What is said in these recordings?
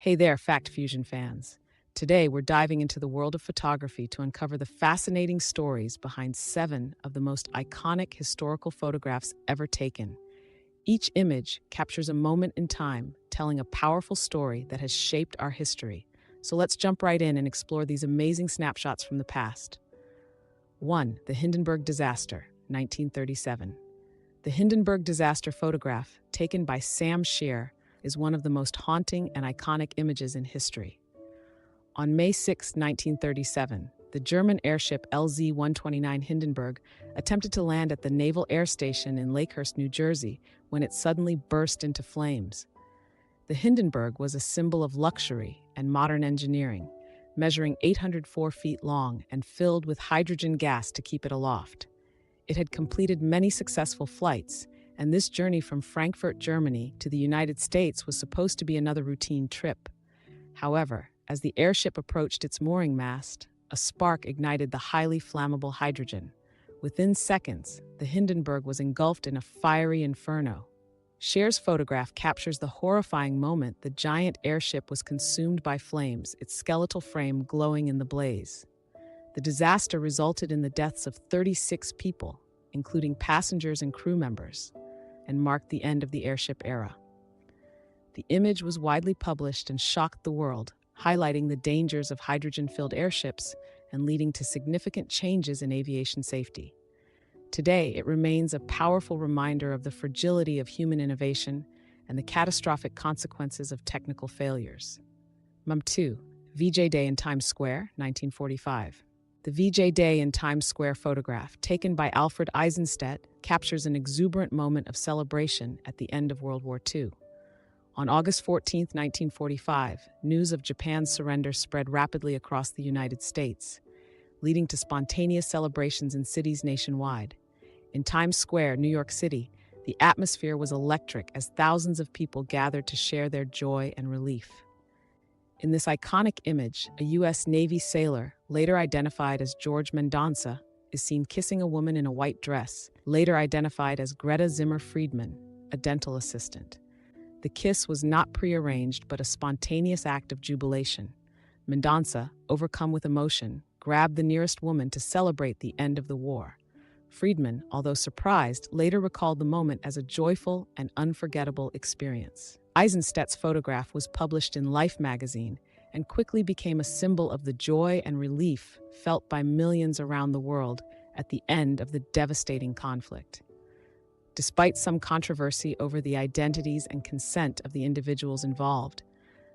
Hey there, Fact Fusion fans. Today, we're diving into the world of photography to uncover the fascinating stories behind 7 of the most iconic historical photographs ever taken. Each image captures a moment in time, telling a powerful story that has shaped our history. So let's jump right in and explore these amazing snapshots from the past. 1. The Hindenburg Disaster, 1937. The Hindenburg disaster photograph, taken by Sam Shear, is one of the most haunting and iconic images in history. On May 6, 1937, the German airship LZ-129 Hindenburg attempted to land at the Naval Air Station in Lakehurst, New Jersey, when it suddenly burst into flames. The Hindenburg was a symbol of luxury and modern engineering, measuring 804 feet long and filled with hydrogen gas to keep it aloft. It had completed many successful flights, and this journey from Frankfurt, Germany to the United States was supposed to be another routine trip. However, as the airship approached its mooring mast, a spark ignited the highly flammable hydrogen. Within seconds, the Hindenburg was engulfed in a fiery inferno. Shear's photograph captures the horrifying moment the giant airship was consumed by flames, its skeletal frame glowing in the blaze. The disaster resulted in the deaths of 36 people, including passengers and crew members, and marked the end of the airship era. The image was widely published and shocked the world, highlighting the dangers of hydrogen-filled airships and leading to significant changes in aviation safety. Today, it remains a powerful reminder of the fragility of human innovation and the catastrophic consequences of technical failures. 2. VJ Day in Times Square, 1945. The VJ Day in Times Square photograph, taken by Alfred Eisenstadt, captures an exuberant moment of celebration at the end of World War II. On August 14, 1945, news of Japan's surrender spread rapidly across the United States, leading to spontaneous celebrations in cities nationwide. In Times Square, New York City, the atmosphere was electric as thousands of people gathered to share their joy and relief. In this iconic image, a U.S. Navy sailor, later identified as George Mendonça, is seen kissing a woman in a white dress, later identified as Greta Zimmer Friedman, a dental assistant. The kiss was not prearranged but a spontaneous act of jubilation. Mendonça, overcome with emotion, grabbed the nearest woman to celebrate the end of the war. Friedman, although surprised, later recalled the moment as a joyful and unforgettable experience. Eisenstadt's photograph was published in Life magazine and quickly became a symbol of the joy and relief felt by millions around the world at the end of the devastating conflict. Despite some controversy over the identities and consent of the individuals involved,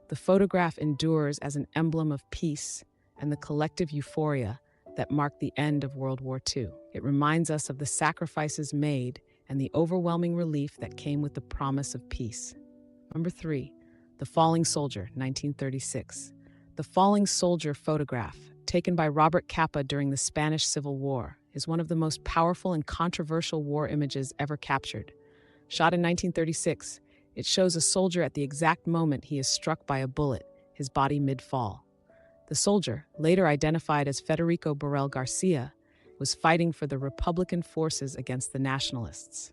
the photograph endures as an emblem of peace and the collective euphoria that marked the end of World War II. It reminds us of the sacrifices made and the overwhelming relief that came with the promise of peace. 3. The Falling Soldier, 1936. The Falling Soldier photograph, taken by Robert Capa during the Spanish Civil War, is one of the most powerful and controversial war images ever captured. Shot in 1936, it shows a soldier at the exact moment he is struck by a bullet, his body mid-fall. The soldier, later identified as Federico Borrell Garcia, was fighting for the Republican forces against the nationalists.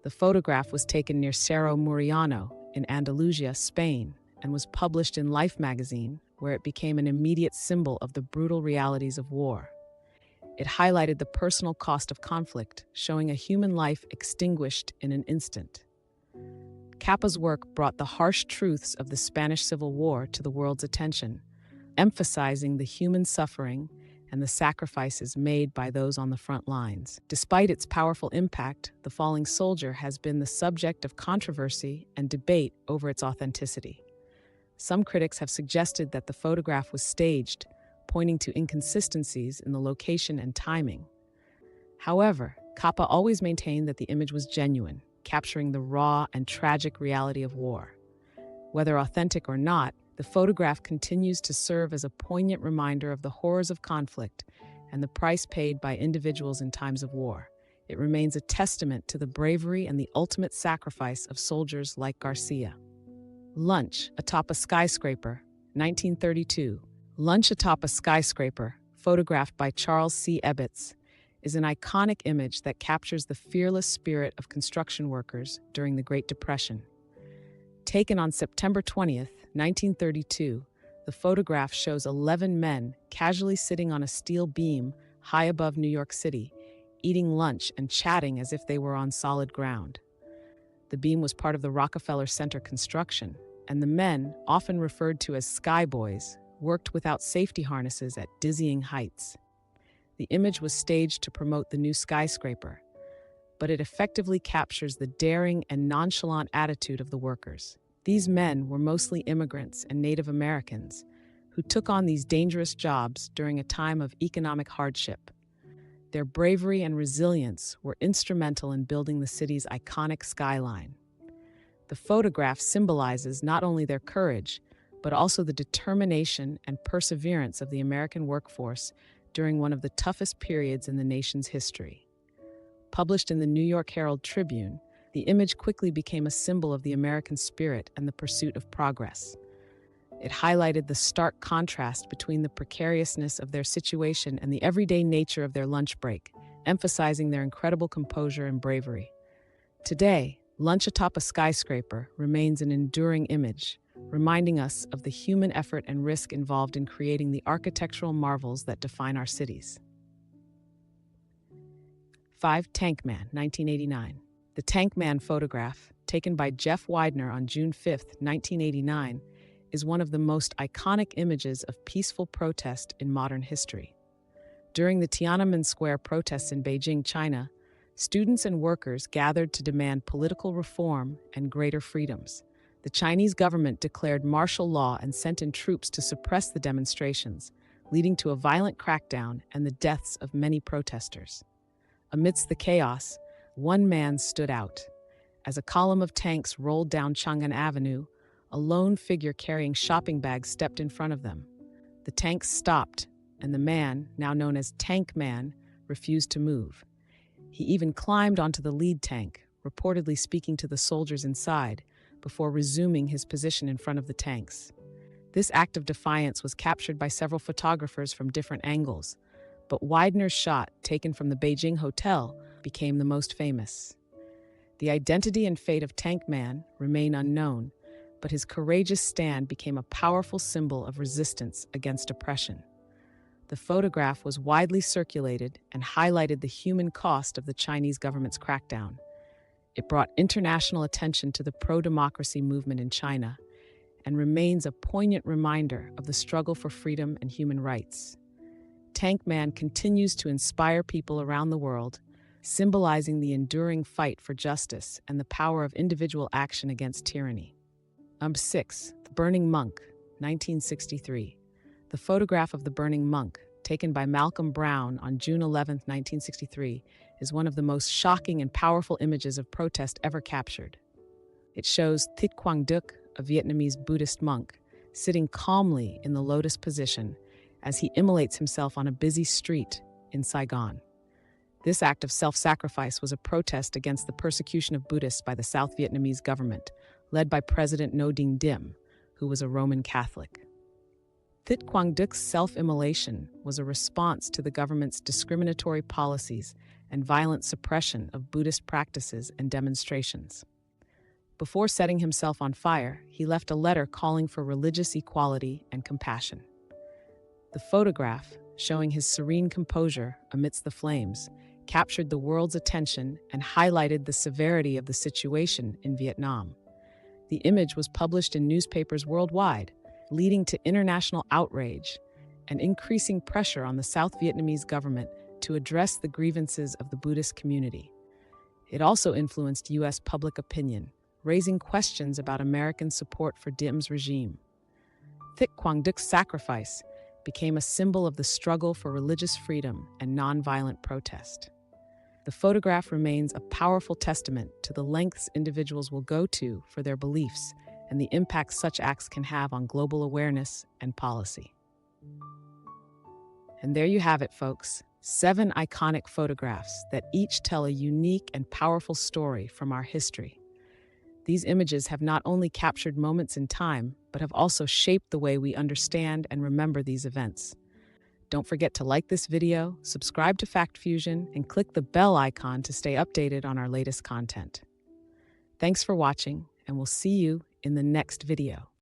The photograph was taken near Cerro Muriano in Andalusia, Spain, and was published in Life magazine, where it became an immediate symbol of the brutal realities of war. It highlighted the personal cost of conflict, showing a human life extinguished in an instant. Capa's work brought the harsh truths of the Spanish Civil War to the world's attention, emphasizing the human suffering and the sacrifices made by those on the front lines. Despite its powerful impact, The Falling Soldier has been the subject of controversy and debate over its authenticity. Some critics have suggested that the photograph was staged, pointing to inconsistencies in the location and timing. However, Capa always maintained that the image was genuine, capturing the raw and tragic reality of war. Whether authentic or not, the photograph continues to serve as a poignant reminder of the horrors of conflict and the price paid by individuals in times of war. It remains a testament to the bravery and the ultimate sacrifice of soldiers like Garcia. Lunch Atop a Skyscraper, 1932. Lunch Atop a Skyscraper, photographed by Charles C. Ebbets, is an iconic image that captures the fearless spirit of construction workers during the Great Depression. Taken on September 20th, 1932, the photograph shows 11 men casually sitting on a steel beam high above New York City, eating lunch and chatting as if they were on solid ground. The beam was part of the Rockefeller Center construction, and the men, often referred to as skyboys, worked without safety harnesses at dizzying heights. The image was staged to promote the new skyscraper, but it effectively captures the daring and nonchalant attitude of the workers. These men were mostly immigrants and Native Americans who took on these dangerous jobs during a time of economic hardship. Their bravery and resilience were instrumental in building the city's iconic skyline. The photograph symbolizes not only their courage, but also the determination and perseverance of the American workforce during one of the toughest periods in the nation's history. Published in the New York Herald Tribune, the image quickly became a symbol of the American spirit and the pursuit of progress. It highlighted the stark contrast between the precariousness of their situation and the everyday nature of their lunch break, emphasizing their incredible composure and bravery. Today, lunch atop a skyscraper remains an enduring image, reminding us of the human effort and risk involved in creating the architectural marvels that define our cities. 5. Tank Man, 1989. The Tank Man photograph, taken by Jeff Widener on June 5, 1989, is one of the most iconic images of peaceful protest in modern history. During the Tiananmen Square protests in Beijing, China, students and workers gathered to demand political reform and greater freedoms. The Chinese government declared martial law and sent in troops to suppress the demonstrations, leading to a violent crackdown and the deaths of many protesters. Amidst the chaos, one man stood out. As a column of tanks rolled down Chang'an Avenue, a lone figure carrying shopping bags stepped in front of them. The tanks stopped, and the man, now known as Tank Man, refused to move. He even climbed onto the lead tank, reportedly speaking to the soldiers inside, before resuming his position in front of the tanks. This act of defiance was captured by several photographers from different angles, but Widener's shot, taken from the Beijing hotel, became the most famous. The identity and fate of Tank Man remain unknown, but his courageous stand became a powerful symbol of resistance against oppression. The photograph was widely circulated and highlighted the human cost of the Chinese government's crackdown. It brought international attention to the pro-democracy movement in China and remains a poignant reminder of the struggle for freedom and human rights. Tank Man continues to inspire people around the world, symbolizing the enduring fight for justice and the power of individual action against tyranny. 6. The Burning Monk, 1963. The photograph of the burning monk, taken by Malcolm Brown on June 11, 1963, is one of the most shocking and powerful images of protest ever captured. It shows Thich Quang Duc, a Vietnamese Buddhist monk, sitting calmly in the lotus position as he immolates himself on a busy street in Saigon. This act of self-sacrifice was a protest against the persecution of Buddhists by the South Vietnamese government, led by President Ngo Dinh Diem, who was a Roman Catholic. Thich Quang Duc's self-immolation was a response to the government's discriminatory policies and violent suppression of Buddhist practices and demonstrations. Before setting himself on fire, he left a letter calling for religious equality and compassion. The photograph, showing his serene composure amidst the flames, captured the world's attention and highlighted the severity of the situation in Vietnam. The image was published in newspapers worldwide, leading to international outrage and increasing pressure on the South Vietnamese government to address the grievances of the Buddhist community. It also influenced U.S. public opinion, raising questions about American support for Diem's regime. Thich Quang Duc's sacrifice became a symbol of the struggle for religious freedom and nonviolent protest. The photograph remains a powerful testament to the lengths individuals will go to for their beliefs and the impact such acts can have on global awareness and policy. And there you have it, folks. 7 iconic photographs that each tell a unique and powerful story from our history. These images have not only captured moments in time, but have also shaped the way we understand and remember these events. Don't forget to like this video, subscribe to Fact Fusion, and click the bell icon to stay updated on our latest content. Thanks for watching, and we'll see you in the next video.